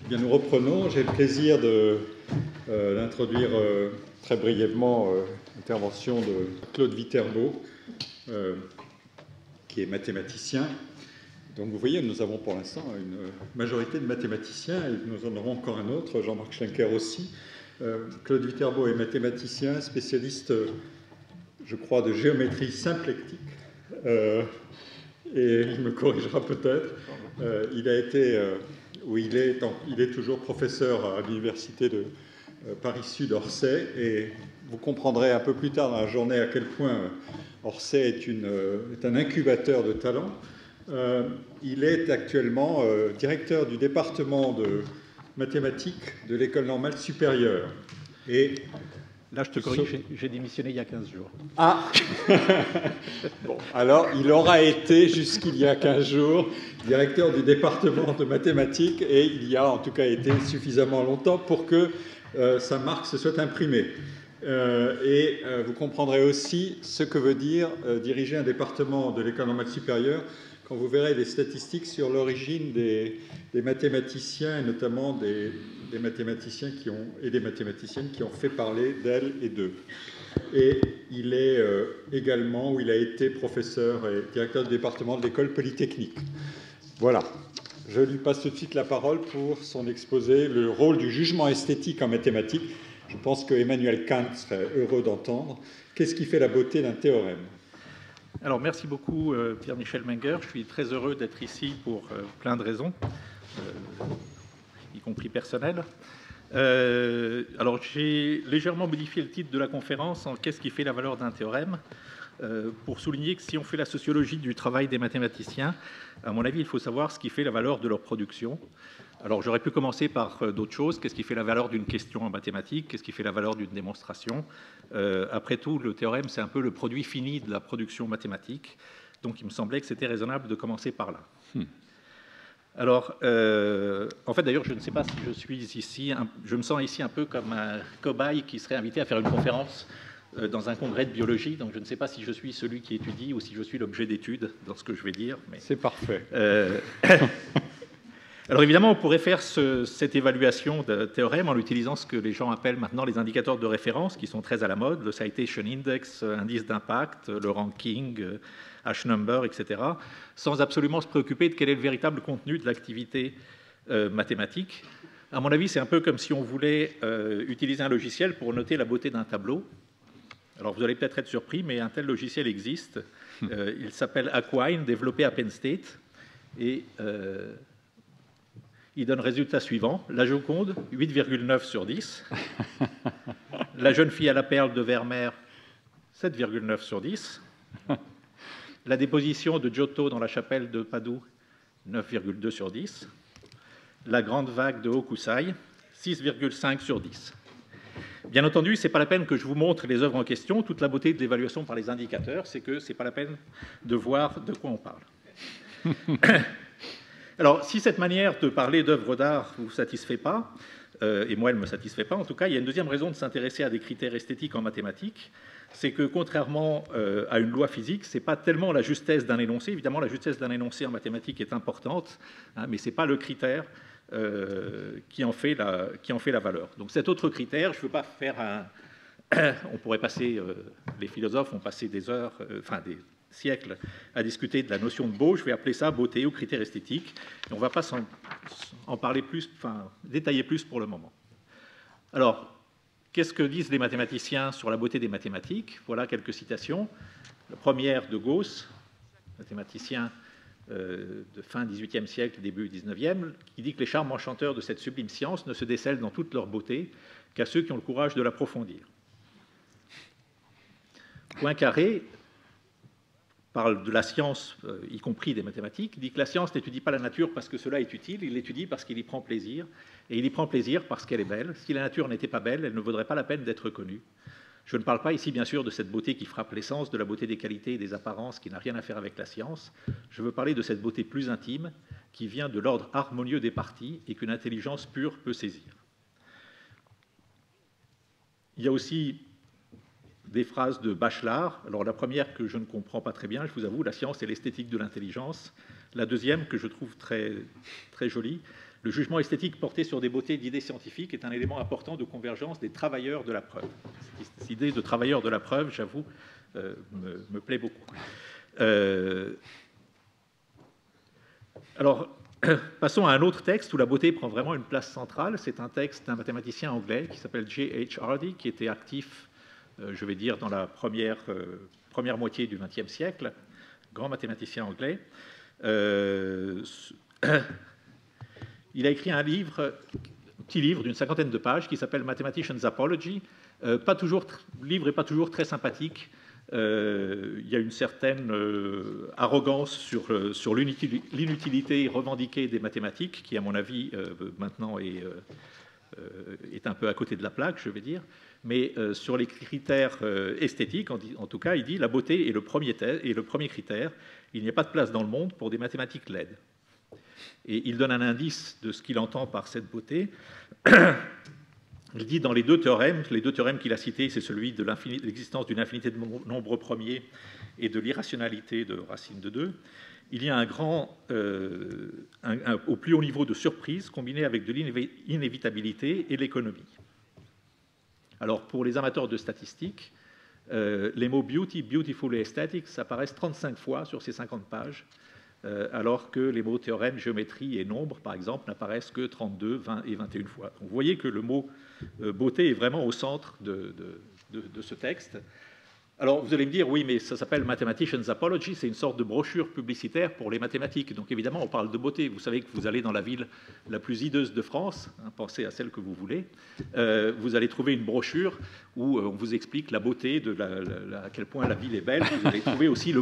Bien, nous reprenons. J'ai le plaisir d'introduire très brièvement l'intervention de Claude Viterbo, qui est mathématicien. Donc vous voyez, nous avons pour l'instant une majorité de mathématiciens et nous en aurons encore un autre, Jean-Marc Schlenker aussi. Claude Viterbo est mathématicien, spécialiste, je crois, de géométrie symplectique. Et il me corrigera peut-être. Il a été, il est toujours professeur à l'université de Paris-Sud Orsay, et vous comprendrez un peu plus tard dans la journée à quel point Orsay est un incubateur de talents. Il est actuellement directeur du département de mathématiques de l'École normale supérieure. Et là, je te corrige, j'ai démissionné il y a 15 jours. Ah bon, alors, il aura été, jusqu'il y a 15 jours, directeur du département de mathématiques, et il y a en tout cas été suffisamment longtemps pour que sa marque se soit imprimée. Vous comprendrez aussi ce que veut dire diriger un département de l'École normale supérieure quand vous verrez les statistiques sur l'origine des mathématiciens, et notamment des mathématiciens et des mathématiciennes qui ont fait parler d'elles et d'eux. Et il est également, où il a été professeur et directeur du département de l'école polytechnique. Voilà. Je lui passe tout de suite la parole pour son exposé, le rôle du jugement esthétique en mathématiques. Je pense que Emmanuel Kant serait heureux d'entendre. Qu'est-ce qui fait la beauté d'un théorème ? Alors, merci beaucoup, Pierre-Michel Menger. Je suis très heureux d'être ici pour plein de raisons, y compris personnelles. Alors, j'ai légèrement modifié le titre de la conférence en « Qu'est-ce qui fait la valeur d'un théorème ?» pour souligner que si on fait la sociologie du travail des mathématiciens, à mon avis, il faut savoir ce qui fait la valeur de leur production. Alors, j'aurais pu commencer par d'autres choses. Qu'est-ce qui fait la valeur d'une question en mathématiques? Qu'est-ce qui fait la valeur d'une démonstration? Après tout, le théorème, c'est un peu le produit fini de la production mathématique. Donc, il me semblait que c'était raisonnable de commencer par là. Alors, en fait, d'ailleurs, je ne sais pas si je suis ici, je me sens ici un peu comme un cobaye qui serait invité à faire une conférence dans un congrès de biologie. Donc, je ne sais pas si je suis celui qui étudie ou si je suis l'objet d'étude dans ce que je vais dire. Mais c'est parfait. Alors évidemment, on pourrait faire cette évaluation de théorème en utilisant ce que les gens appellent maintenant les indicateurs de référence, qui sont très à la mode, le citation index, indice d'impact, le ranking, H-number, etc., sans absolument se préoccuper de quel est le véritable contenu de l'activité mathématique. À mon avis, c'est un peu comme si on voulait utiliser un logiciel pour noter la beauté d'un tableau. Alors vous allez peut-être être surpris, mais un tel logiciel existe. Il s'appelle Aquine, développé à Penn State, et il donne le résultat suivant. La Joconde, 8,9 sur 10. La jeune fille à la perle de Vermeer, 7,9 sur 10. La déposition de Giotto dans la chapelle de Padoue, 9,2 sur 10. La grande vague de Hokusai, 6,5 sur 10. Bien entendu, ce n'est pas la peine que je vous montre les œuvres en question. Toute la beauté de l'évaluation par les indicateurs, c'est que ce n'est pas la peine de voir de quoi on parle. Alors, si cette manière de parler d'œuvres d'art ne vous satisfait pas, et moi elle ne me satisfait pas en tout cas, il y a une deuxième raison de s'intéresser à des critères esthétiques en mathématiques, c'est que contrairement à une loi physique, ce n'est pas tellement la justesse d'un énoncé. Évidemment, la justesse d'un énoncé en mathématiques est importante, hein, mais ce n'est pas le critère qui en fait la valeur. Donc cet autre critère, je ne veux pas faire un... On pourrait passer, les philosophes ont passé des heures, des siècles à discuter de la notion de beau. Je vais appeler ça beauté ou critère esthétique. Et on ne va pas en parler plus, détailler plus pour le moment. Alors, qu'est-ce que disent les mathématiciens sur la beauté des mathématiques? Voilà quelques citations. La première de Gauss, mathématicien de fin XVIIIe siècle, début XIXe, qui dit que les charmes enchanteurs de cette sublime science ne se décèlent dans toute leur beauté qu'à ceux qui ont le courage de l'approfondir. Poincaré parle de la science, y compris des mathématiques, dit que la science n'étudie pas la nature parce que cela est utile, il l'étudie parce qu'il y prend plaisir, et il y prend plaisir parce qu'elle est belle. Si la nature n'était pas belle, elle ne vaudrait pas la peine d'être connue. Je ne parle pas ici, bien sûr, de cette beauté qui frappe l'essence, de la beauté des qualités et des apparences qui n'a rien à faire avec la science. Je veux parler de cette beauté plus intime qui vient de l'ordre harmonieux des parties et qu'une intelligence pure peut saisir. Il y a aussi des phrases de Bachelard. Alors la première que je ne comprends pas très bien, je vous avoue, la science et l'esthétique de l'intelligence. La deuxième que je trouve très, très jolie, Le jugement esthétique porté sur des beautés d'idées scientifiques est un élément important de convergence des travailleurs de la preuve. Cette idée de travailleurs de la preuve, j'avoue, me plaît beaucoup. Alors, passons à un autre texte où la beauté prend vraiment une place centrale. C'est un texte d'un mathématicien anglais qui s'appelle J.H. Hardy, qui était actif, je vais dire, dans la première moitié du XXe siècle, grand mathématicien anglais. Il a écrit un petit livre d'une 50aine de pages qui s'appelle Mathematician's Apology. Le livre n'est pas toujours très sympathique. Il y a une certaine arrogance sur l'inutilité revendiquée des mathématiques, qui, à mon avis, maintenant est un peu à côté de la plaque, je vais dire. Mais sur les critères esthétiques, en tout cas, il dit la beauté est le premier critère. Il n'y a pas de place dans le monde pour des mathématiques laides. Et il donne un indice de ce qu'il entend par cette beauté. Il dit dans les deux théorèmes qu'il a cités, c'est celui de l'existence d'une infinité de nombres premiers et de l'irrationalité de racine de 2, il y a au plus haut niveau de surprise combiné avec de l'inévitabilité et l'économie. Alors pour les amateurs de statistiques, les mots beauty, beautiful et aesthetic apparaissent 35 fois sur ces 50 pages, alors que les mots théorème, géométrie et nombre, par exemple, n'apparaissent que 32, 20 et 21 fois. Donc, vous voyez que le mot beauté est vraiment au centre de ce texte. Alors, vous allez me dire, oui, mais ça s'appelle Mathematician's Apology, c'est une sorte de brochure publicitaire pour les mathématiques. Donc, évidemment, on parle de beauté. Vous savez que vous allez dans la ville la plus hideuse de France, hein, pensez à celle que vous voulez, vous allez trouver une brochure où on vous explique la beauté, à quel point la ville est belle. Vous allez trouver aussi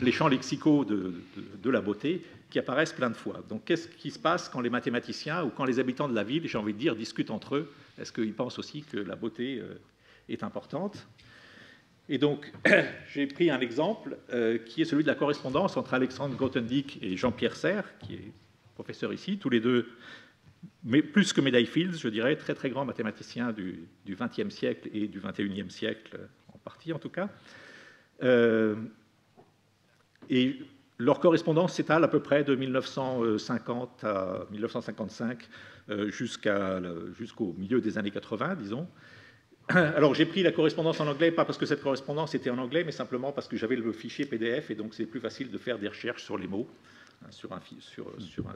les champs lexicaux de la beauté qui apparaissent plein de fois. Donc, qu'est-ce qui se passe quand les mathématiciens ou quand les habitants de la ville, j'ai envie de dire, discutent entre eux? Est-ce qu'ils pensent aussi que la beauté est importante? Et donc, j'ai pris un exemple qui est celui de la correspondance entre Alexandre Grothendieck et Jean-Pierre Serre, qui est professeur ici, tous les deux, mais plus que médaille Fields, je dirais, très très grands mathématiciens du XXe siècle et du XXIe siècle, en partie en tout cas. Et leur correspondance s'étale à peu près de 1950 à 1955 jusqu'au milieu des années 80, disons. Alors j'ai pris la correspondance en anglais, pas parce que cette correspondance était en anglais, mais simplement parce que j'avais le fichier PDF et donc c'est plus facile de faire des recherches sur les mots hein,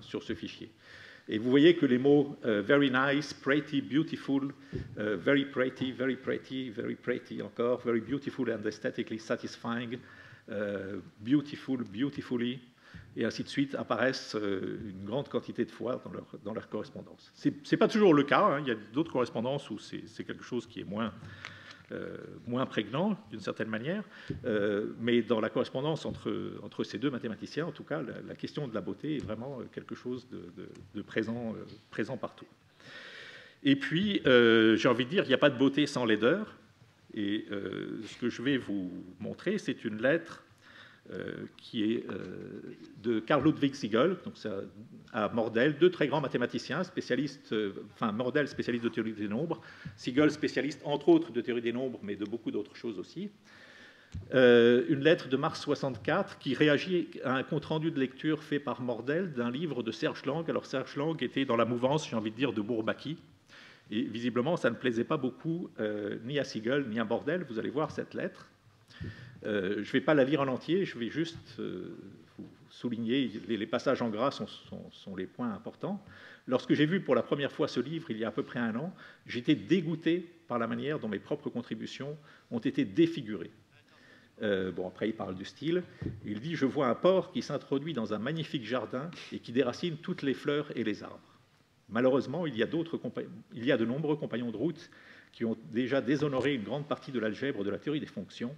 sur ce fichier. Et vous voyez que les mots very nice, pretty, beautiful, very pretty, very pretty, very pretty encore, very beautiful and aesthetically satisfying, beautiful, beautifully, et ainsi de suite, apparaissent une grande quantité de fois dans leur correspondance. Ce n'est pas toujours le cas, hein. Il y a d'autres correspondances où c'est quelque chose qui est moins prégnant, d'une certaine manière, mais dans la correspondance entre ces deux mathématiciens, en tout cas, la question de la beauté est vraiment quelque chose de présent partout. Et puis, j'ai envie de dire, il n'y a pas de beauté sans laideur, et ce que je vais vous montrer, c'est une lettre qui est de Carl Ludwig Siegel, donc à Mordel, deux très grands mathématiciens, spécialistes, Mordel, spécialiste de théorie des nombres, Siegel, spécialiste entre autres de théorie des nombres, mais de beaucoup d'autres choses aussi. Une lettre de mars 64 qui réagit à un compte-rendu de lecture fait par Mordel d'un livre de Serge Lang. Alors Serge Lang était dans la mouvance, j'ai envie de dire, de Bourbaki, et visiblement ça ne plaisait pas beaucoup ni à Siegel ni à Mordel. Vous allez voir cette lettre. Je ne vais pas la lire en entier, je vais juste vous souligner, les passages en gras sont les points importants. Lorsque j'ai vu pour la première fois ce livre, il y a à peu près un an, j'étais dégoûté par la manière dont mes propres contributions ont été défigurées. Après, il parle du style. Il dit « Je vois un porc qui s'introduit dans un magnifique jardin et qui déracine toutes les fleurs et les arbres. Malheureusement, il y a de nombreux compagnons de route qui ont déjà déshonoré une grande partie de l'algèbre de la théorie des fonctions.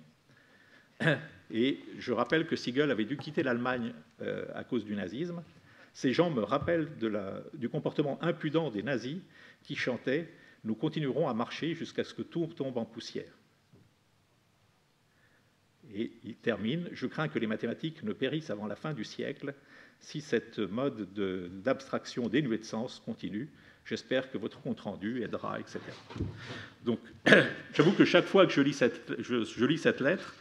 Et je rappelle que Siegel avait dû quitter l'Allemagne à cause du nazisme. Ces gens me rappellent du comportement impudent des nazis qui chantaient « Nous continuerons à marcher jusqu'à ce que tout tombe en poussière ». Et il termine « Je crains que les mathématiques ne périssent avant la fin du siècle si cette mode d'abstraction dénuée de sens continue. J'espère que votre compte-rendu aidera, etc. » Donc, j'avoue que chaque fois que je lis cette lettre,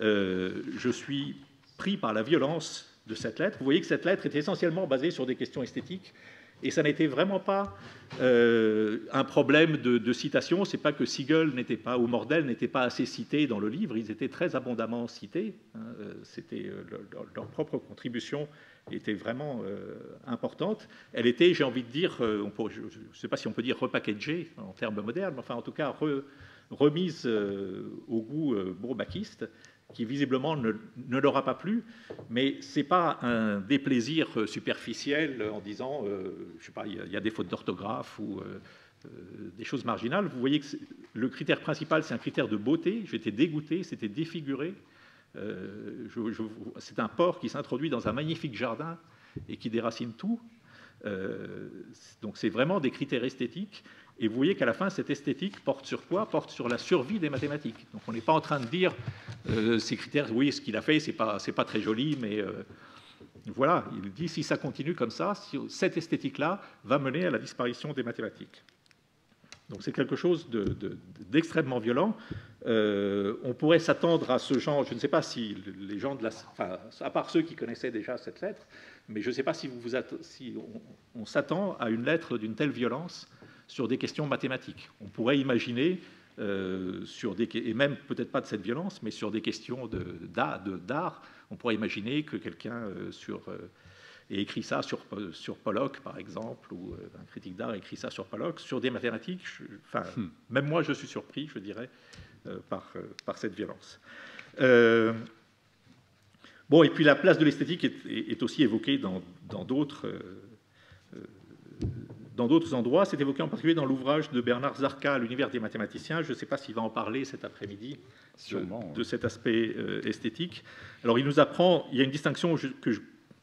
je suis pris par la violence de cette lettre. Vous voyez que cette lettre est essentiellement basée sur des questions esthétiques. Et ça n'était vraiment pas un problème de citation. C'est pas que Siegel n'était pas, ou Mordell n'était pas assez cités dans le livre. Ils étaient très abondamment cités. Hein. C'était leur propre contribution était vraiment importante. Elle était, j'ai envie de dire, je ne sais pas si on peut dire repackagée en termes modernes, mais enfin en tout cas remise au goût bourbakiste, qui visiblement ne leur a pas plu, mais ce n'est pas un déplaisir superficiel en disant, je sais pas, il y a des fautes d'orthographe ou des choses marginales. Vous voyez que le critère principal, c'est un critère de beauté. J'étais dégoûté, c'était défiguré. C'est un porc qui s'introduit dans un magnifique jardin et qui déracine tout. Donc c'est vraiment des critères esthétiques. Et vous voyez qu'à la fin, cette esthétique porte sur quoi? Porte sur la survie des mathématiques. Donc on n'est pas en train de dire ces critères, oui, ce qu'il a fait, c'est pas très joli, mais voilà, il dit si ça continue comme ça, cette esthétique-là va mener à la disparition des mathématiques. Donc c'est quelque chose d'extrêmement violent. On pourrait s'attendre à ce genre, je ne sais pas si les gens de la... Enfin, à part ceux qui connaissaient déjà cette lettre, mais je ne sais pas si on s'attend à une lettre d'une telle violence sur des questions mathématiques. On pourrait imaginer, et même peut-être pas de cette violence, mais sur des questions d'art, on pourrait imaginer que quelqu'un ait écrit ça sur Pollock, par exemple, ou un critique d'art écrit ça sur Pollock, sur des mathématiques. Même moi, je suis surpris, je dirais, par cette violence. Bon, et puis la place de l'esthétique est aussi évoquée dans d'autres endroits. C'est évoqué en particulier dans l'ouvrage de Bernard Zarka, L'univers des mathématiciens. Je ne sais pas s'il va en parler cet après-midi de cet aspect esthétique. Alors, il nous apprend, il y a une distinction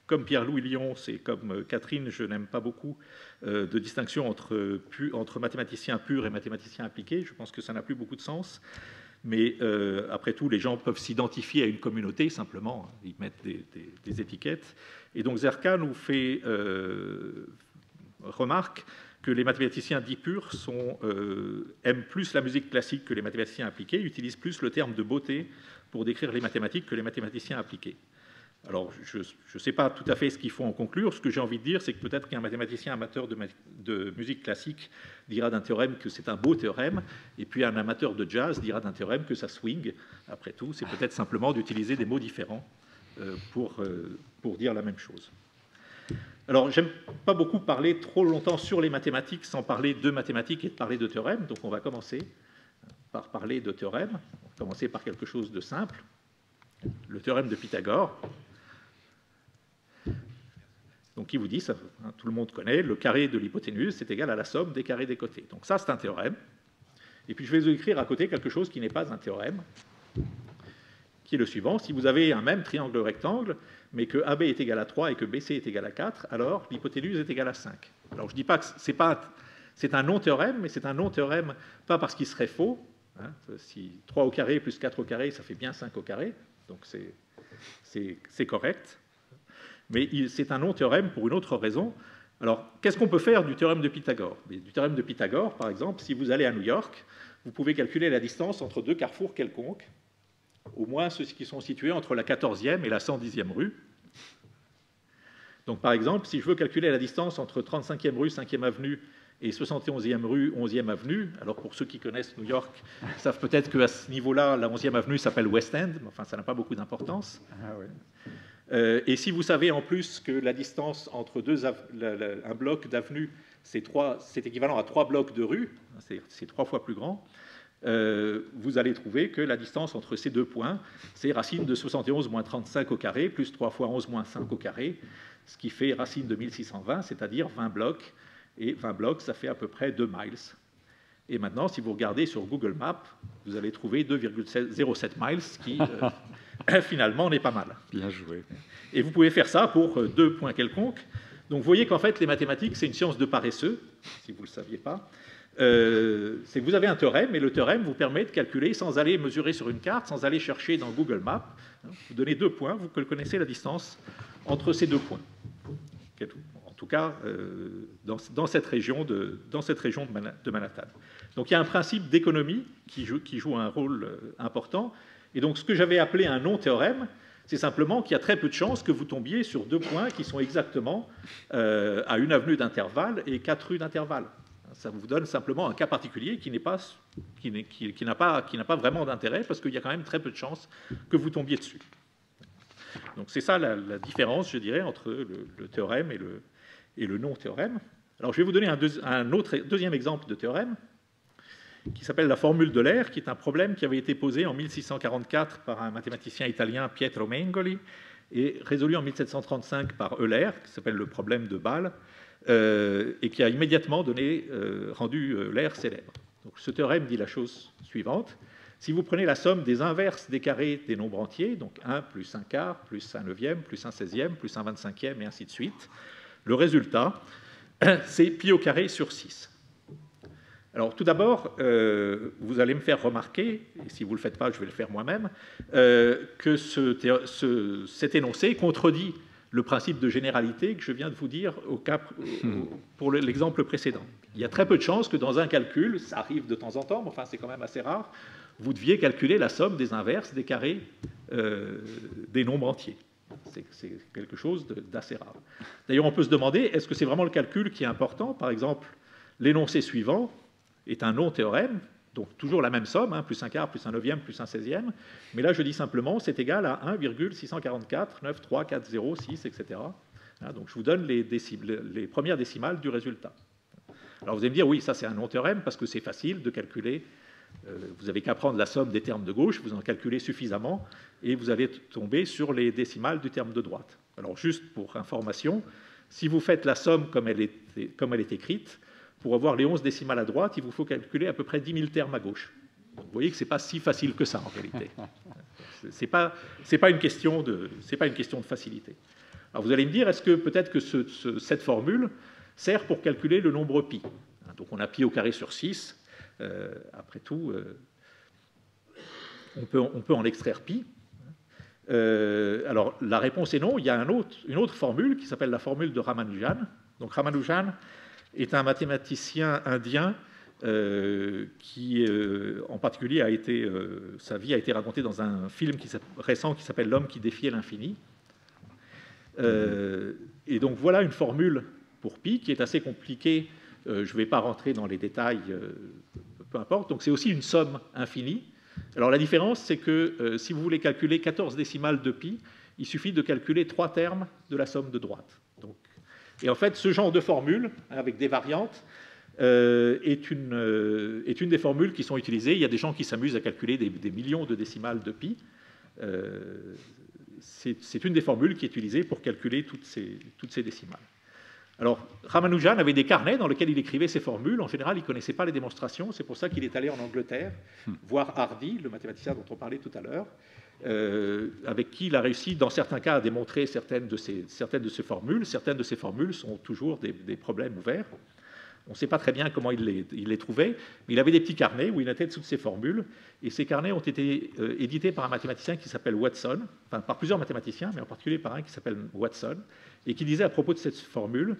comme Pierre-Louis Lyon, c'est comme Catherine, je n'aime pas beaucoup de distinction entre mathématiciens purs et mathématiciens appliqués. Je pense que ça n'a plus beaucoup de sens. Mais après tout, les gens peuvent s'identifier à une communauté, simplement. Ils mettent des étiquettes. Et donc, Zarka nous fait remarque que les mathématiciens dits purs aiment plus la musique classique que les mathématiciens appliqués, utilisent plus le terme de beauté pour décrire les mathématiques que les mathématiciens appliqués. Alors, je ne sais pas tout à fait ce qu'il faut en conclure. Ce que j'ai envie de dire, c'est que peut-être qu'un mathématicien amateur de musique classique dira d'un théorème que c'est un beau théorème, et puis un amateur de jazz dira d'un théorème que ça swing. Après tout, c'est peut-être simplement d'utiliser des mots différents pour dire la même chose. Alors, j'aime pas beaucoup parler trop longtemps sur les mathématiques sans parler de mathématiques et de parler de théorèmes. Donc, on va commencer par parler de théorèmes. On va commencer par quelque chose de simple. Le théorème de Pythagore. Donc, qui vous dit, ça, hein, tout le monde connaît, le carré de l'hypoténuse est égal à la somme des carrés des côtés. Donc ça, c'est un théorème. Et puis, je vais vous écrire à côté quelque chose qui n'est pas un théorème, qui est le suivant. Si vous avez un même triangle rectangle, mais que AB est égal à 3 et que BC est égal à 4, alors l'hypoténuse est égale à 5. Alors, je ne dis pas que c'est un non-théorème, mais c'est un non-théorème pas parce qu'il serait faux. Hein, si 3 au carré plus 4 au carré, ça fait bien 5 au carré. Donc, c'est correct. Mais c'est un non-théorème pour une autre raison. Alors, qu'est-ce qu'on peut faire du théorème de Pythagore? Du théorème de Pythagore, par exemple, si vous allez à New York, vous pouvez calculer la distance entre deux carrefours quelconques, au moins ceux qui sont situés entre la 14e et la 110e rue. Donc, par exemple, si je veux calculer la distance entre 35e rue, 5e avenue et 71e rue, 11e avenue, alors pour ceux qui connaissent New York, savent peut-être qu'à ce niveau-là, la 11e avenue s'appelle West End, mais enfin, ça n'a pas beaucoup d'importance. Ah, oui. Et si vous savez en plus que la distance entre un bloc d'avenue, c'est équivalent à 3 blocs de rue, c'est 3 fois plus grand, vous allez trouver que la distance entre ces deux points, c'est racine de 71 moins 35 au carré, plus 3 fois 11 moins 5 au carré, ce qui fait racine de 1620, c'est-à-dire 20 blocs. Et 20 blocs, ça fait à peu près 2 miles. Et maintenant, si vous regardez sur Google Maps, vous allez trouver 2,07 miles, qui finalement n'est pas mal. Bien joué. Et vous pouvez faire ça pour 2 points quelconques. Donc vous voyez qu'en fait, les mathématiques, c'est une science de paresseux, si vous ne le saviez pas. C'est que vous avez un théorème, et le théorème vous permet de calculer sans aller mesurer sur une carte, sans aller chercher dans Google Maps. Vous donnez 2 points, vous connaissez la distance entre ces 2 points. En tout cas, dans cette région de Manhattan. Donc il y a un principe d'économie qui joue un rôle important. Et donc ce que j'avais appelé un non-théorème, C'est simplement qu'il y a très peu de chances que vous tombiez sur 2 points qui sont exactement à 1 avenue d'intervalle et 4 rues d'intervalle. Ça vous donne simplement un cas particulier qui n'a pas vraiment d'intérêt parce qu'il y a quand même très peu de chances que vous tombiez dessus. Donc c'est ça la différence, je dirais, entre le théorème et le non-théorème. Alors je vais vous donner un deuxième exemple de théorème qui s'appelle la formule d'Euler, qui est un problème qui avait été posé en 1644 par un mathématicien italien, Pietro Mengoli, et résolu en 1735 par Euler, qui s'appelle le problème de Bâle, et qui a immédiatement rendu Euler célèbre. Donc, ce théorème dit la chose suivante. Si vous prenez la somme des inverses des carrés des nombres entiers, donc 1 plus 1 quart, plus 1 neuvième, plus 1 16e, plus 1 25e, et ainsi de suite, le résultat, c'est pi au carré sur 6. Alors, tout d'abord, vous allez me faire remarquer, et si vous ne le faites pas, je vais le faire moi-même, que cet énoncé contredit le principe de généralité que je viens de vous dire pour l'exemple précédent. Il y a très peu de chances que dans un calcul, ça arrive de temps en temps, mais enfin c'est quand même assez rare, vous deviez calculer la somme des inverses des carrés des nombres entiers. C'est quelque chose d'assez rare. D'ailleurs, on peut se demander, est-ce que c'est vraiment le calcul qui est important? Par exemple, l'énoncé suivant est un non-théorème, donc toujours la même somme, plus 1 quart, plus 1 neuvième, plus 1 16e, mais là je dis simplement c'est égal à 1,644, 9, 3, 4, 0, 6, etc. Donc je vous donne les premières décimales du résultat. Alors vous allez me dire, oui, ça c'est un non-théorème parce que c'est facile de calculer, vous n'avez qu'à prendre la somme des termes de gauche, vous en calculez suffisamment, et vous allez tomber sur les décimales du terme de droite. Alors juste pour information, si vous faites la somme comme elle est écrite, pour avoir les 11 décimales à droite, il vous faut calculer à peu près 10 000 termes à gauche. Donc, vous voyez que ce n'est pas si facile que ça, en réalité. Ce n'est pas une question de facilité. Alors, vous allez me dire, est-ce que peut-être que cette formule sert pour calculer le nombre pi? Donc, on a pi au carré sur 6. Après tout, on peut en extraire pi. Alors, la réponse est non. Il y a une autre formule qui s'appelle la formule de Ramanujan. Donc, Ramanujan est un mathématicien indien qui, en particulier, sa vie a été racontée dans un film récent qui s'appelle L'homme qui défiait l'infini. Et donc voilà une formule pour pi qui est assez compliquée. Je ne vais pas rentrer dans les détails, peu importe. Donc c'est aussi une somme infinie. Alors la différence, c'est que si vous voulez calculer 14 décimales de pi, il suffit de calculer 3 termes de la somme de droite. Et en fait, ce genre de formule, avec des variantes, est une des formules qui sont utilisées. Il y a des gens qui s'amusent à calculer des millions de décimales de pi. C'est une des formules qui est utilisée pour calculer toutes ces décimales. Alors, Ramanujan avait des carnets dans lesquels il écrivait ces formules. En général, il ne connaissait pas les démonstrations. C'est pour ça qu'il est allé en Angleterre voir Hardy, le mathématicien dont on parlait tout à l'heure, avec qui il a réussi, dans certains cas, à démontrer certaines de ces formules. Certaines de ces formules sont toujours des problèmes ouverts. On ne sait pas très bien comment il les trouvait, mais il avait des petits carnets où il notait toutes ces formules. Et ces carnets ont été édités par un mathématicien qui s'appelle Watson, enfin par plusieurs mathématiciens, mais en particulier par un qui s'appelle Watson, et qui disait à propos de cette formule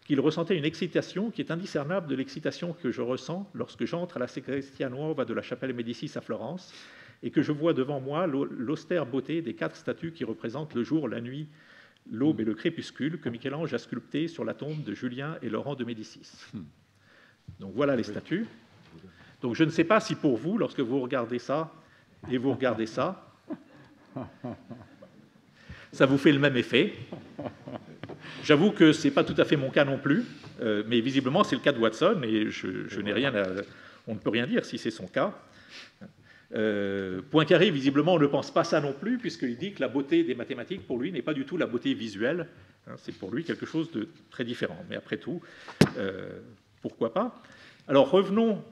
qu'il ressentait une excitation qui est indiscernable de l'excitation que je ressens lorsque j'entre à la Sacrestia Nuova de la chapelle Médicis à Florence, et que je vois devant moi l'austère beauté des 4 statues qui représentent le jour, la nuit, l'aube et le crépuscule que Michel-Ange a sculptés sur la tombe de Julien et Laurent de Médicis. Donc voilà les statues. Donc je ne sais pas si pour vous, lorsque vous regardez ça et vous regardez ça, ça vous fait le même effet. J'avoue que ce n'est pas tout à fait mon cas non plus, mais visiblement c'est le cas de Watson et je n'ai rien on ne peut rien dire si c'est son cas. Poincaré, visiblement, on ne pense pas ça non plus, puisqu'il dit que la beauté des mathématiques, pour lui, n'est pas du tout la beauté visuelle. C'est pour lui quelque chose de très différent. Mais après tout, pourquoi pas? Alors revenons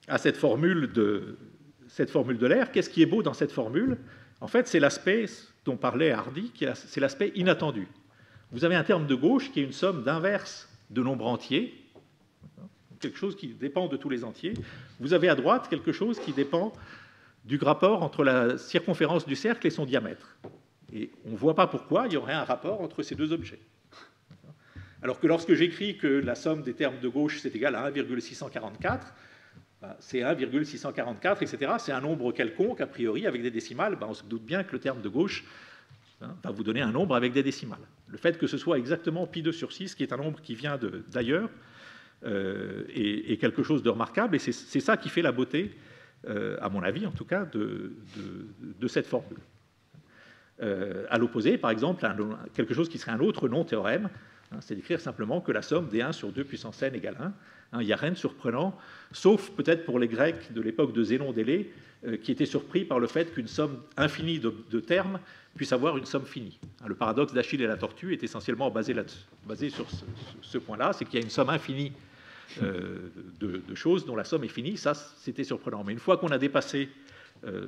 à cette formule d'Euler. Qu'est-ce qui est beau dans cette formule? En fait, c'est l'aspect dont parlait Hardy, c'est l'aspect inattendu. Vous avez un terme de gauche qui est une somme d'inverses de nombres entiers, quelque chose qui dépend de tous les entiers. Vous avez à droite quelque chose qui dépend du rapport entre la circonférence du cercle et son diamètre. Et on ne voit pas pourquoi il y aurait un rapport entre ces deux objets. Alors que lorsque j'écris que la somme des termes de gauche c'est égal à 1,644, c'est 1,644, etc. C'est un nombre quelconque, a priori, avec des décimales. On se doute bien que le terme de gauche va vous donner un nombre avec des décimales. Le fait que ce soit exactement pi2 sur 6, qui est un nombre qui vient d'ailleurs, est quelque chose de remarquable, et c'est ça qui fait la beauté, à mon avis en tout cas, de cette formule. À l'opposé, par exemple, quelque chose qui serait un autre non-théorème, c'est d'écrire simplement que la somme des 1 sur 2 puissance n égale 1. Il n'y a rien de surprenant, sauf peut-être pour les Grecs de l'époque de Zénon d'Élée, qui étaient surpris par le fait qu'une somme infinie de termes puisse avoir une somme finie. Le paradoxe d'Achille et la tortue est essentiellement basé sur ce point-là, c'est qu'il y a une somme infinie de choses dont la somme est finie. Ça, c'était surprenant. Mais une fois qu'on a dépassé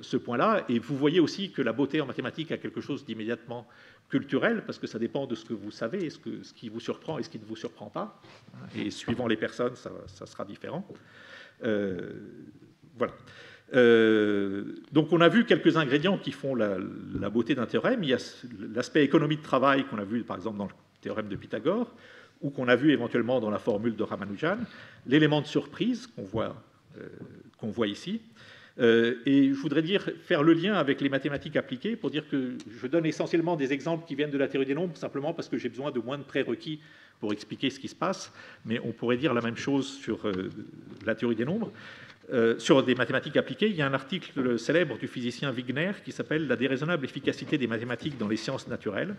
ce point-là, et vous voyez aussi que la beauté en mathématiques a quelque chose d'immédiatement culturel, parce que ça dépend de ce que vous savez, ce qui vous surprend et ce qui ne vous surprend pas, et suivant les personnes, ça sera différent. Voilà. Donc on a vu quelques ingrédients qui font la beauté d'un théorème. Il y a l'aspect économie de travail qu'on a vu par exemple dans le théorème de Pythagore, ou qu'on a vu éventuellement dans la formule de Ramanujan, l'élément de surprise qu'on voit ici. Et je voudrais faire le lien avec les mathématiques appliquées pour dire que je donne essentiellement des exemples qui viennent de la théorie des nombres, simplement parce que j'ai besoin de moins de prérequis pour expliquer ce qui se passe, mais on pourrait dire la même chose sur la théorie des nombres. Sur des mathématiques appliquées, il y a un article célèbre du physicien Wigner qui s'appelle « La déraisonnable efficacité des mathématiques dans les sciences naturelles »,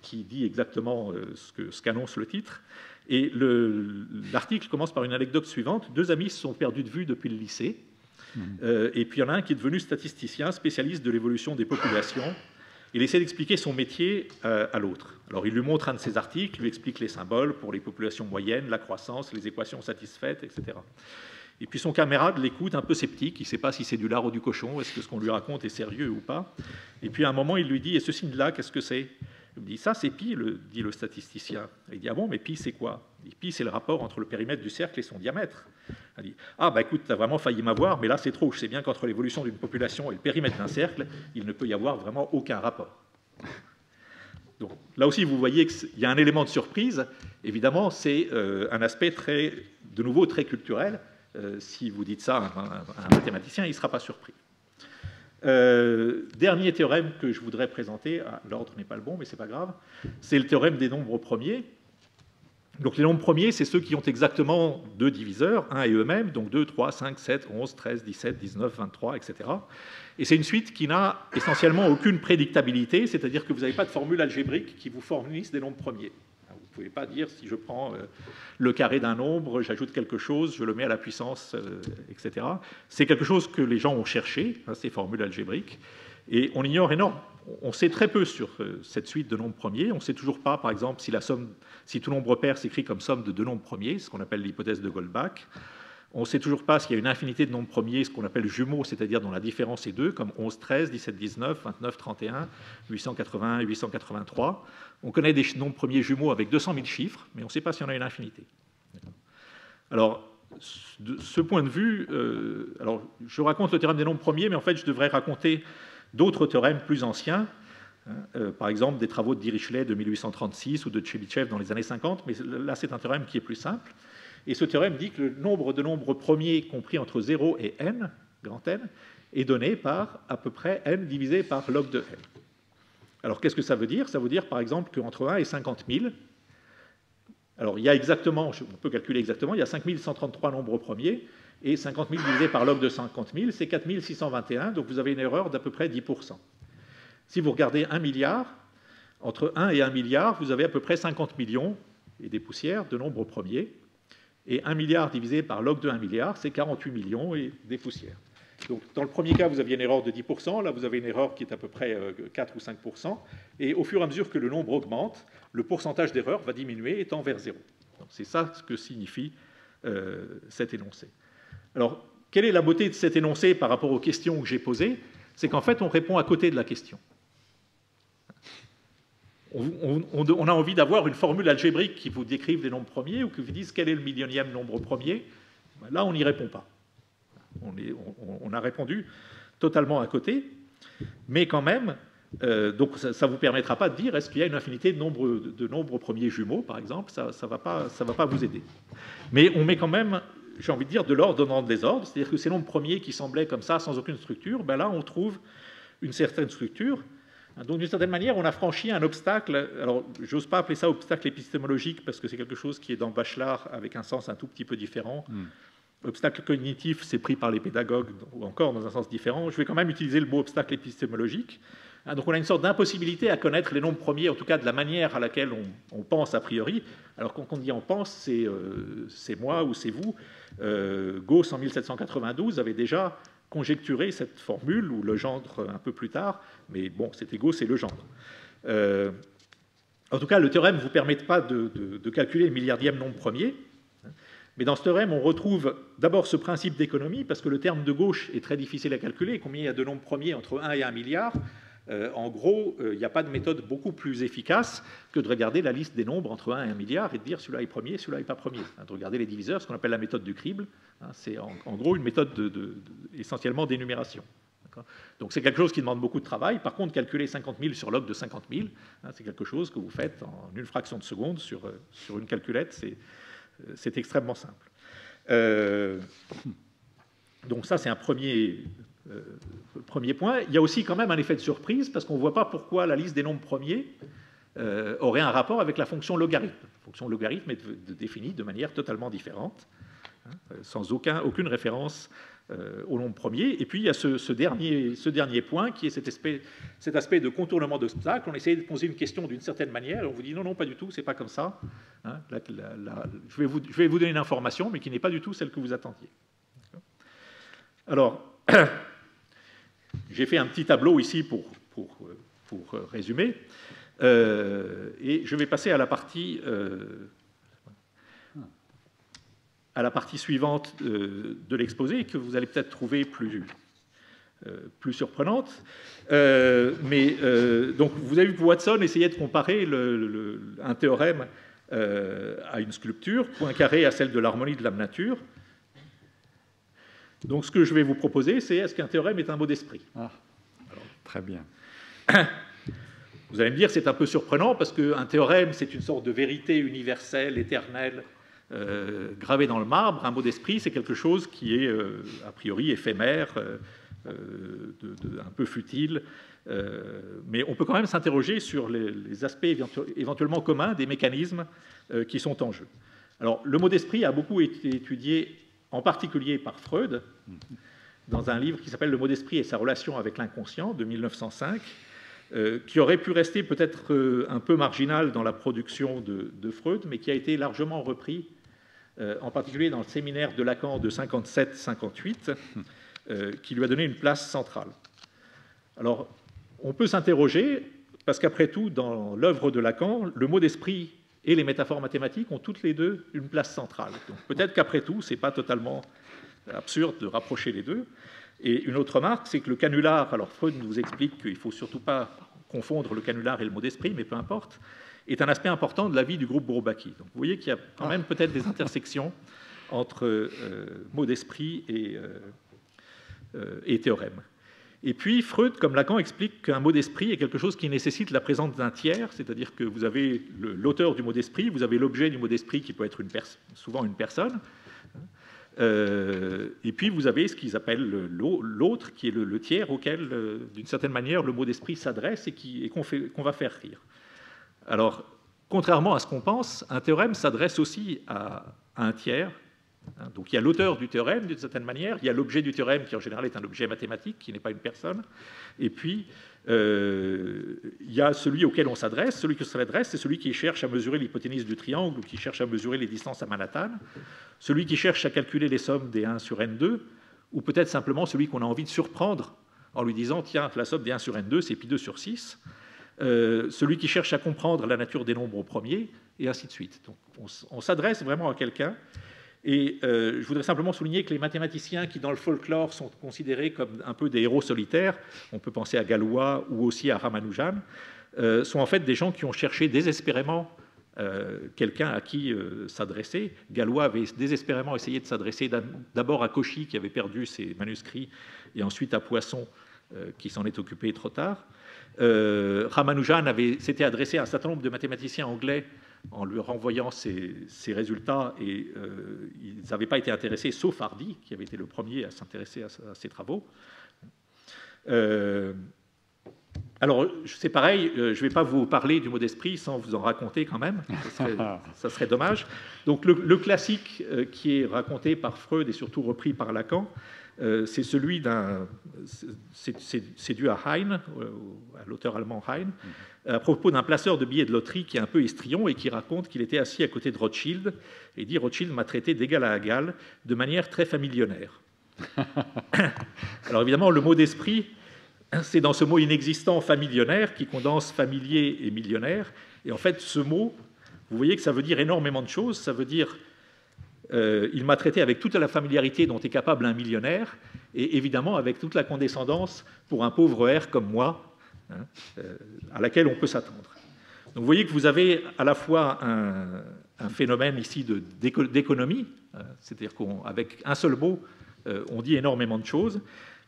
qui dit exactement ce qu'annonce le titre. Et l'article commence par une anecdote suivante. Deux amis se sont perdus de vue depuis le lycée. Et puis il y en a un qui est devenu statisticien, spécialiste de l'évolution des populations. Il essaie d'expliquer son métier à l'autre. Alors il lui montre un de ses articles, lui explique les symboles pour les populations moyennes, la croissance, les équations satisfaites, etc. Et puis son camarade l'écoute un peu sceptique. Il ne sait pas si c'est du lard ou du cochon, est-ce que ce qu'on lui raconte est sérieux ou pas. Et puis à un moment, il lui dit « Et ce signe-là, qu'est-ce que c'est ?» Il me dit « Ça, c'est pi, dit le statisticien. » Il dit « Ah bon, mais pi, c'est quoi ?» Il dit « Pi, c'est le rapport entre le périmètre du cercle et son diamètre. » Il dit « Ah, bah écoute, tu as vraiment failli m'avoir, mais là, c'est trop. Je sais bien qu'entre l'évolution d'une population et le périmètre d'un cercle, il ne peut y avoir vraiment aucun rapport. » Donc là aussi, vous voyez qu'il y a un élément de surprise. Évidemment, c'est un aspect de nouveau très culturel. Si vous dites ça à un mathématicien, il ne sera pas surpris. Dernier théorème que je voudrais présenter, l'ordre n'est pas le bon, mais ce n'est pas grave, c'est le théorème des nombres premiers. Donc les nombres premiers, c'est ceux qui ont exactement deux diviseurs, 1 et eux-mêmes, donc 2, 3, 5, 7, 11, 13, 17, 19, 23, etc. Et c'est une suite qui n'a essentiellement aucune prédictabilité, c'est-à-dire que vous n'avez pas de formule algébrique qui vous fournisse des nombres premiers. Vous ne pouvez pas dire, si je prends le carré d'un nombre, j'ajoute quelque chose, je le mets à la puissance, etc. C'est quelque chose que les gens ont cherché, ces formules algébriques, et on ignore énormément. On sait très peu sur cette suite de nombres premiers. On ne sait toujours pas, par exemple, si tout nombre pair s'écrit comme somme de deux nombres premiers, ce qu'on appelle l'hypothèse de Goldbach. On ne sait toujours pas s'il y a une infinité de nombres premiers, ce qu'on appelle jumeaux, c'est-à-dire dont la différence est 2, comme 11, 13, 17, 19, 29, 31, 881, 883. On connaît des nombres premiers jumeaux avec 200 000 chiffres, mais on ne sait pas s'il y en a une infinité. Alors, de ce point de vue, alors, je raconte le théorème des nombres premiers, mais en fait, je devrais raconter d'autres théorèmes plus anciens, par exemple des travaux de Dirichlet de 1836 ou de Tchebychev dans les années 50, mais là, c'est un théorème qui est plus simple. Et ce théorème dit que le nombre de nombres premiers compris entre 0 et n, grand N, est donné par à peu près n divisé par log de n. Alors, qu'est-ce que ça veut dire? Ça veut dire, par exemple, qu'entre 1 et 50 000, alors il y a exactement, on peut calculer exactement, il y a 5133 nombres premiers, et 50 000 divisé par log de 50 000, c'est 4621, donc vous avez une erreur d'à peu près 10%. Si vous regardez 1 milliard, entre 1 et 1 milliard, vous avez à peu près 50 millions et des poussières de nombres premiers, et 1 milliard divisé par log de 1 milliard, c'est 48 millions et des poussières. Donc, dans le premier cas, vous aviez une erreur de 10%, là, vous avez une erreur qui est à peu près 4 ou 5%, et au fur et à mesure que le nombre augmente, le pourcentage d'erreur va diminuer, étant vers 0. C'est ça ce que signifie cet énoncé. Alors, quelle est la beauté de cet énoncé par rapport aux questions que j'ai posées? C'est qu'en fait, on répond à côté de la question. On a envie d'avoir une formule algébrique qui vous décrive les nombres premiers ou qui vous dise quel est le millionième nombre premier. Là, on n'y répond pas. On a répondu totalement à côté, mais quand même, donc ça ne vous permettra pas de dire est-ce qu'il y a une infinité de nombres premiers jumeaux, par exemple, ça va pas vous aider. Mais on met quand même j'ai envie de dire, de l'ordre donnant des ordres, c'est-à-dire que ces nombres premiers qui semblaient comme ça, sans aucune structure, ben là, on trouve une certaine structure. Donc, d'une certaine manière, on a franchi un obstacle. Alors, j'ose pas appeler ça obstacle épistémologique, parce que c'est quelque chose qui est dans Bachelard avec un sens un tout petit peu différent. Obstacle cognitif, c'est pris par les pédagogues, ou encore dans un sens différent. Je vais quand même utiliser le mot obstacle épistémologique. Donc on a une sorte d'impossibilité à connaître les nombres premiers, en tout cas de la manière à laquelle on pense a priori. Alors quand on dit on pense, c'est moi ou c'est vous. Gauss en 1792 avait déjà conjecturé cette formule, ou Legendre un peu plus tard, mais bon, c'était Gauss et Legendre. En tout cas, le théorème ne vous permet pas de calculer le milliardième nombre premier. Mais dans ce théorème, on retrouve d'abord ce principe d'économie, parce que le terme de gauche est très difficile à calculer. Combien il y a de nombres premiers entre 1 et 1 milliard? En gros, il n'y a pas de méthode beaucoup plus efficace que de regarder la liste des nombres entre 1 et 1 milliard et de dire celui-là est premier, celui-là n'est pas premier. De regarder les diviseurs, ce qu'on appelle la méthode du crible. C'est en gros une méthode essentiellement d'énumération. Donc c'est quelque chose qui demande beaucoup de travail. Par contre, calculer 50 000 sur log de 50 000, c'est quelque chose que vous faites en une fraction de seconde sur une calculette. C'est extrêmement simple. Donc ça, c'est un premier point. Il y a aussi quand même un effet de surprise, parce qu'on ne voit pas pourquoi la liste des nombres premiers aurait un rapport avec la fonction logarithme. La fonction logarithme est définie de manière totalement différente, sans aucune référence au nombre premier. Et puis il y a ce dernier point qui est cet aspect de contournement d'obstacle. On essaie de poser une question d'une certaine manière, et on vous dit non, pas du tout, c'est pas comme ça. Je vais vous donner une information, mais qui n'est pas du tout celle que vous attendiez. Alors, j'ai fait un petit tableau ici pour résumer, et je vais passer à la partie suivante de l'exposé, que vous allez peut-être trouver plus surprenante. Donc, vous avez vu que Watson essayait de comparer un théorème à une sculpture, Poincaré à celle de l'harmonie de la nature. Donc, ce que je vais vous proposer, c'est est-ce qu'un théorème est un mot d'esprit? Alors, très bien. Vous allez me dire, c'est un peu surprenant, parce qu'un théorème, c'est une sorte de vérité universelle, éternelle, gravée dans le marbre. Un mot d'esprit, c'est quelque chose qui est, a priori, éphémère, un peu futile. Mais on peut quand même s'interroger sur les aspects éventuellement communs des mécanismes qui sont en jeu. Alors, le mot d'esprit a beaucoup été étudié, en particulier par Freud, dans un livre qui s'appelle « Le mot d'esprit et sa relation avec l'inconscient » de 1905, qui aurait pu rester peut-être un peu marginal dans la production de Freud, mais qui a été largement repris, en particulier dans le séminaire de Lacan de 57-58, qui lui a donné une place centrale. Alors, on peut s'interroger, parce qu'après tout, dans l'œuvre de Lacan, le mot d'esprit et les métaphores mathématiques ont toutes les deux une place centrale. Donc peut-être qu'après tout, ce n'est pas totalement absurde de rapprocher les deux. Et une autre remarque, c'est que le canular, alors Freud nous explique qu'il ne faut surtout pas confondre le canular et le mot d'esprit, mais peu importe, est un aspect important de la vie du groupe Bourbaki. Donc vous voyez qu'il y a quand même peut-être des intersections entre mot d'esprit et théorème. Et puis Freud, comme Lacan, explique qu'un mot d'esprit est quelque chose qui nécessite la présence d'un tiers, c'est-à-dire que vous avez l'auteur du mot d'esprit, vous avez l'objet du mot d'esprit qui peut être souvent une personne, et puis vous avez ce qu'ils appellent l'autre, qui est le tiers auquel, d'une certaine manière, le mot d'esprit s'adresse et qu'on va faire rire. Alors, contrairement à ce qu'on pense, un théorème s'adresse aussi à un tiers. Donc il y a l'auteur du théorème, d'une certaine manière, il y a l'objet du théorème, qui en général est un objet mathématique, qui n'est pas une personne, et puis il y a celui auquel on s'adresse. Celui qui s'adresse, c'est celui qui cherche à mesurer l'hypoténuse du triangle, ou qui cherche à mesurer les distances à Manhattan, celui qui cherche à calculer les sommes des 1 sur n2, ou peut-être simplement celui qu'on a envie de surprendre en lui disant « Tiens, la somme des 1 sur n2, c'est pi2 sur 6 », celui qui cherche à comprendre la nature des nombres au premier, et ainsi de suite. Donc on s'adresse vraiment à quelqu'un. Et je voudrais simplement souligner que les mathématiciens qui, dans le folklore, sont considérés comme un peu des héros solitaires, on peut penser à Galois ou aussi à Ramanujan, sont en fait des gens qui ont cherché désespérément quelqu'un à qui s'adresser. Galois avait désespérément essayé de s'adresser d'abord à Cauchy, qui avait perdu ses manuscrits, et ensuite à Poisson, qui s'en est occupé trop tard. Ramanujan s'était adressé à un certain nombre de mathématiciens anglais en lui renvoyant ses résultats, et ils n'avaient pas été intéressés, sauf Hardy, qui avait été le premier à s'intéresser à ces travaux. Alors, c'est pareil, je ne vais pas vous parler du mot d'esprit sans vous en raconter quand même, ça serait dommage. Donc, le classique qui est raconté par Freud et surtout repris par Lacan, c'est celui c'est dû à Heine, à l'auteur allemand Heine, à propos d'un placeur de billets de loterie qui est un peu histrion et qui raconte qu'il était assis à côté de Rothschild et dit « Rothschild m'a traité d'égal à égal de manière très familionnaire ». Alors évidemment, le mot d'esprit, c'est dans ce mot inexistant familionnaire qui condense familier et millionnaire. Et en fait, ce mot, vous voyez que ça veut dire énormément de choses. Ça veut dire il m'a traité avec toute la familiarité dont est capable un millionnaire, et évidemment avec toute la condescendance pour un pauvre R comme moi, à laquelle on peut s'attendre. Donc vous voyez que vous avez à la fois un phénomène ici d'économie, c'est-à-dire qu'avec un seul mot, on dit énormément de choses.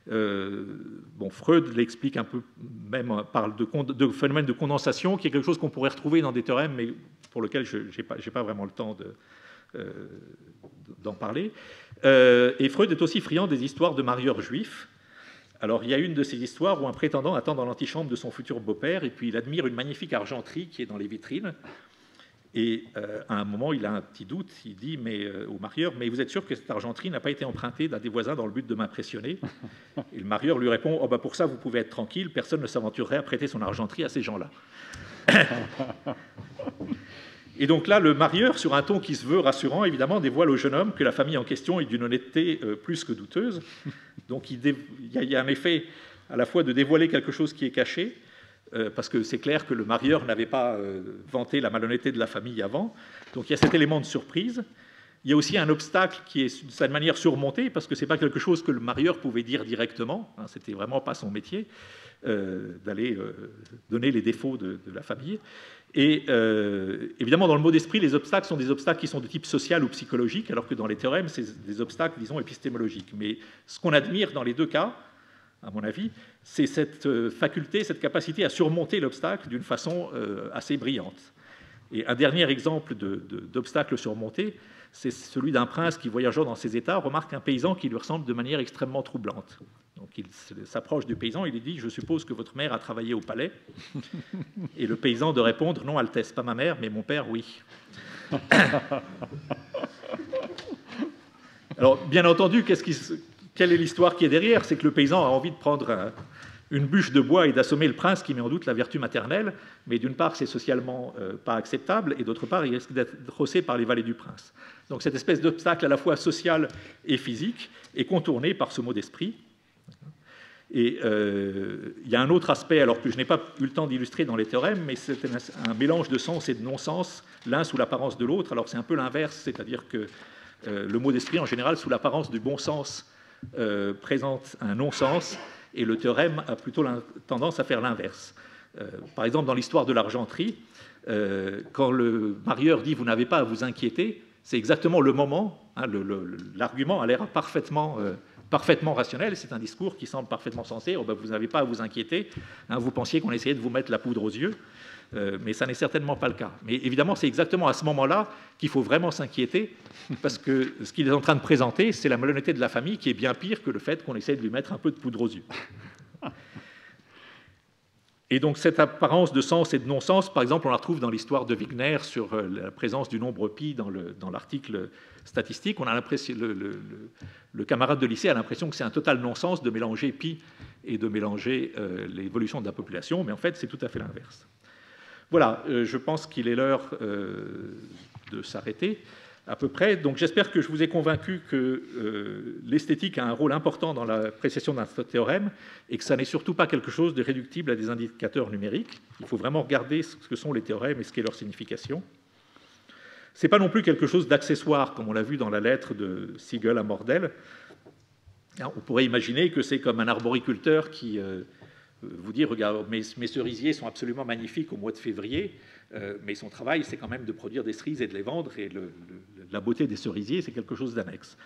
Bon, Freud l'explique un peu, même parle de phénomène de condensation, qui est quelque chose qu'on pourrait retrouver dans des théorèmes, mais pour lequel je n'ai pas vraiment le temps d'en parler. Et Freud est aussi friand des histoires de marieurs juifs. Alors, il y a une de ces histoires où un prétendant attend dans l'antichambre de son futur beau-père, et puis il admire une magnifique argenterie qui est dans les vitrines. Et à un moment, il a un petit doute. Il dit au marieur, mais vous êtes sûr que cette argenterie n'a pas été empruntée d'un des voisins dans le but de m'impressionner? Et le marieur lui répond, oh, bah, pour ça, vous pouvez être tranquille, personne ne s'aventurerait à prêter son argenterie à ces gens-là. Et donc là, le marieur, sur un ton qui se veut rassurant, évidemment, dévoile au jeune homme que la famille en question est d'une honnêteté plus que douteuse. Donc il y a un effet à la fois de dévoiler quelque chose qui est caché, parce que c'est clair que le marieur n'avait pas vanté la malhonnêteté de la famille avant. Donc il y a cet élément de surprise. Il y a aussi un obstacle qui est d'une certaine manière surmonté, parce que ce n'est pas quelque chose que le marieur pouvait dire directement, hein, c'était vraiment pas son métier d'aller donner les défauts de la famille. Et évidemment, dans le mot d'esprit, les obstacles sont des obstacles qui sont de type social ou psychologique, alors que dans les théorèmes, c'est des obstacles, disons, épistémologiques. Mais ce qu'on admire dans les deux cas, à mon avis, c'est cette faculté, cette capacité à surmonter l'obstacle d'une façon assez brillante. Et un dernier exemple d'obstacle surmonté, c'est celui d'un prince qui, voyageant dans ses états, remarque un paysan qui lui ressemble de manière extrêmement troublante. Donc il s'approche du paysan, il lui dit « Je suppose que votre mère a travaillé au palais ?» Et le paysan de répondre « Non, Altesse, pas ma mère, mais mon père, oui. » Alors, bien entendu, quelle est l'histoire qui est derrière? C'est que le paysan a envie de prendre une bûche de bois et d'assommer le prince qui met en doute la vertu maternelle, mais d'une part, c'est socialement pas acceptable, et d'autre part, il risque d'être rossé par les valets du prince. Donc cette espèce d'obstacle à la fois social et physique est contourné par ce mot d'esprit. Et il y a un autre aspect, alors que je n'ai pas eu le temps d'illustrer dans les théorèmes, mais c'est un mélange de sens et de non-sens, l'un sous l'apparence de l'autre. Alors c'est un peu l'inverse, c'est-à-dire que le mot d'esprit, en général, sous l'apparence du bon sens, présente un non-sens, et le théorème a plutôt tendance à faire l'inverse. Par exemple, dans l'histoire de l'argenterie, quand le marieur dit « vous n'avez pas à vous inquiéter », c'est exactement le moment, hein, l'argument a l'air parfaitement rationnel, c'est un discours qui semble parfaitement sensé. Oh ben, vous n'avez pas à vous inquiéter, hein, vous pensiez qu'on essayait de vous mettre la poudre aux yeux, mais ça n'est certainement pas le cas. Mais évidemment, c'est exactement à ce moment-là qu'il faut vraiment s'inquiéter, parce que ce qu'il est en train de présenter, c'est la malhonnêteté de la famille qui est bien pire que le fait qu'on essaie de lui mettre un peu de poudre aux yeux. Et donc cette apparence de sens et de non-sens, par exemple, on la retrouve dans l'histoire de Wigner sur la présence du nombre pi dans l'article statistique. On a l'impression, le camarade de lycée a l'impression que c'est un total non-sens de mélanger pi et de mélanger l'évolution de la population, mais en fait c'est tout à fait l'inverse. Voilà, je pense qu'il est l'heure de s'arrêter à peu près. Donc j'espère que je vous ai convaincu que l'esthétique a un rôle important dans l'appréciation d'un théorème et que ça n'est surtout pas quelque chose de réductible à des indicateurs numériques. Il faut vraiment regarder ce que sont les théorèmes et ce qu'est leur signification. Ce n'est pas non plus quelque chose d'accessoire, comme on l'a vu dans la lettre de Siegel à Mordel. On pourrait imaginer que c'est comme un arboriculteur qui vous dit « Regarde, mes cerisiers sont absolument magnifiques au mois de février », mais son travail, c'est quand même de produire des cerises et de les vendre, et la beauté des cerisiers, c'est quelque chose d'annexe.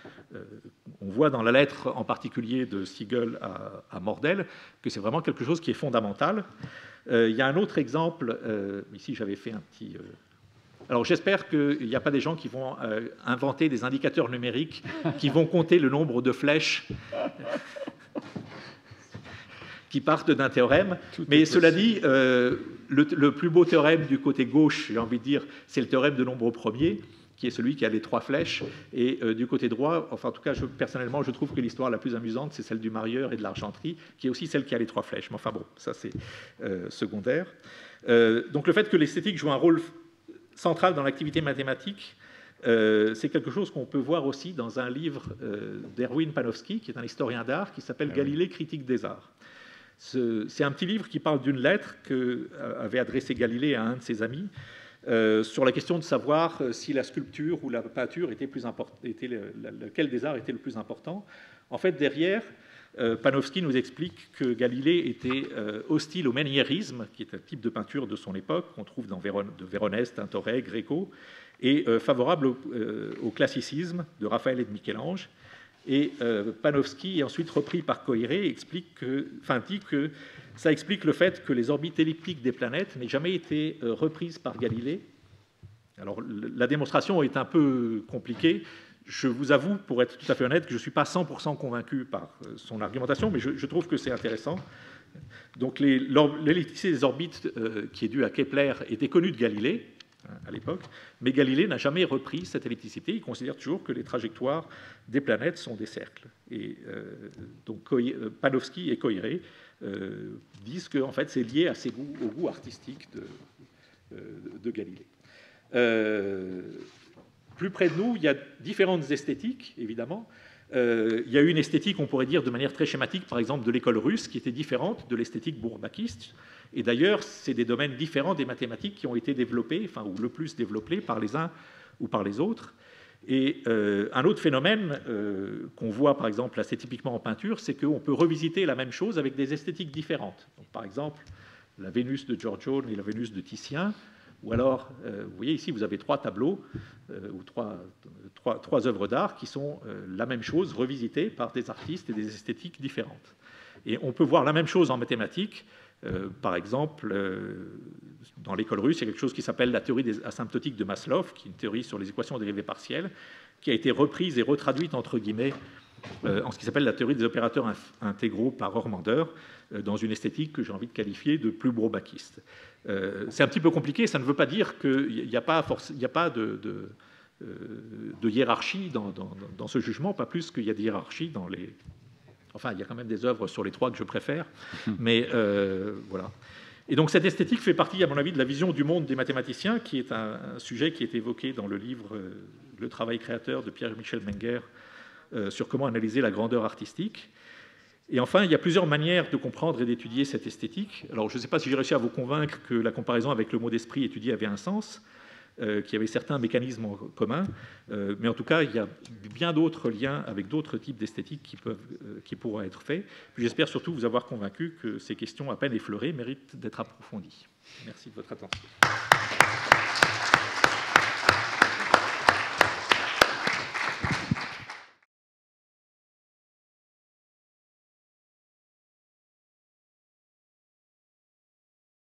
On voit dans la lettre, en particulier de Siegel à Mordel, que c'est vraiment quelque chose qui est fondamental. Il y a un autre exemple, ici j'avais fait un petit Alors j'espère qu'il n'y a pas des gens qui vont inventer des indicateurs numériques qui vont compter le nombre de flèches qui partent d'un théorème. Mais cela dit, le plus beau théorème du côté gauche, j'ai envie de dire, c'est le théorème de nombre premier, qui est celui qui a les 3 flèches. Et du côté droit, enfin en tout cas, personnellement, je trouve que l'histoire la plus amusante, c'est celle du marieur et de l'argenterie, qui est aussi celle qui a les 3 flèches. Mais enfin bon, ça c'est secondaire. Donc le fait que l'esthétique joue un rôle central dans l'activité mathématique, c'est quelque chose qu'on peut voir aussi dans un livre d'Erwin Panofsky, qui est un historien d'art, qui s'appelle Galilée, critique des arts. C'est un petit livre qui parle d'une lettre qu'avait adressée Galilée à un de ses amis sur la question de savoir si la sculpture ou la peinture était plus importante, lequel des arts était le plus important. En fait, derrière, Panofsky nous explique que Galilée était hostile au maniérisme, qui est un type de peinture de son époque, qu'on trouve dans de Véronèse, Tintoret, Gréco, et favorable au classicisme de Raphaël et de Michel-Ange. Et Panofsky, ensuite repris par Coiré, dit que ça explique le fait que les orbites elliptiques des planètes n'aient jamais été reprises par Galilée. Alors, la démonstration est un peu compliquée. Je vous avoue, pour être tout à fait honnête, que je ne suis pas 100% convaincu par son argumentation, mais je trouve que c'est intéressant. Donc, l'ellipticité des orbites qui est due à Kepler était connue de Galilée à l'époque, mais Galilée n'a jamais repris cette ellipticité. Il considère toujours que les trajectoires des planètes sont des cercles. Et donc Panofsky et Coiré disent que en fait, c'est lié à au goût artistique de Galilée. Plus près de nous, il y a différentes esthétiques, évidemment. Il y a une esthétique, on pourrait dire de manière très schématique, par exemple de l'école russe, qui était différente de l'esthétique bourbakiste. Et d'ailleurs, c'est des domaines différents des mathématiques qui ont été développés, enfin, ou le plus développés par les uns ou par les autres. Et un autre phénomène qu'on voit, par exemple, assez typiquement en peinture, c'est qu'on peut revisiter la même chose avec des esthétiques différentes. Donc, par exemple, la Vénus de Giorgione et la Vénus de Titien, ou alors, vous voyez ici, vous avez 3 tableaux, ou trois œuvres d'art qui sont la même chose, revisitées par des artistes et des esthétiques différentes. Et on peut voir la même chose en mathématiques. Par exemple, dans l'école russe, il y a quelque chose qui s'appelle la théorie des asymptotiques de Maslow, qui est une théorie sur les équations dérivées partielles, qui a été reprise et retraduite, entre guillemets, en ce qui s'appelle la théorie des opérateurs intégraux par Hormander, dans une esthétique que j'ai envie de qualifier de plus bourbakiste. C'est un petit peu compliqué, ça ne veut pas dire qu'il n'y a pas, de hiérarchie dans ce jugement, pas plus qu'il y a de hiérarchie dans les... Enfin, il y a quand même des œuvres sur les 3 que je préfère, mais voilà. Et donc cette esthétique fait partie, à mon avis, de la vision du monde des mathématiciens, qui est un sujet qui est évoqué dans le livre Le travail créateur de Pierre-Michel Menger sur comment analyser la grandeur artistique. Et enfin, il y a plusieurs manières de comprendre et d'étudier cette esthétique. Alors, je ne sais pas si j'ai réussi à vous convaincre que la comparaison avec le mot d'esprit étudié avait un sens, qu'il y avait certains mécanismes en commun, mais en tout cas, il y a bien d'autres liens avec d'autres types d'esthétique qui pourraient être faits. Puis j'espère surtout vous avoir convaincu que ces questions à peine effleurées méritent d'être approfondies. Merci de votre attention.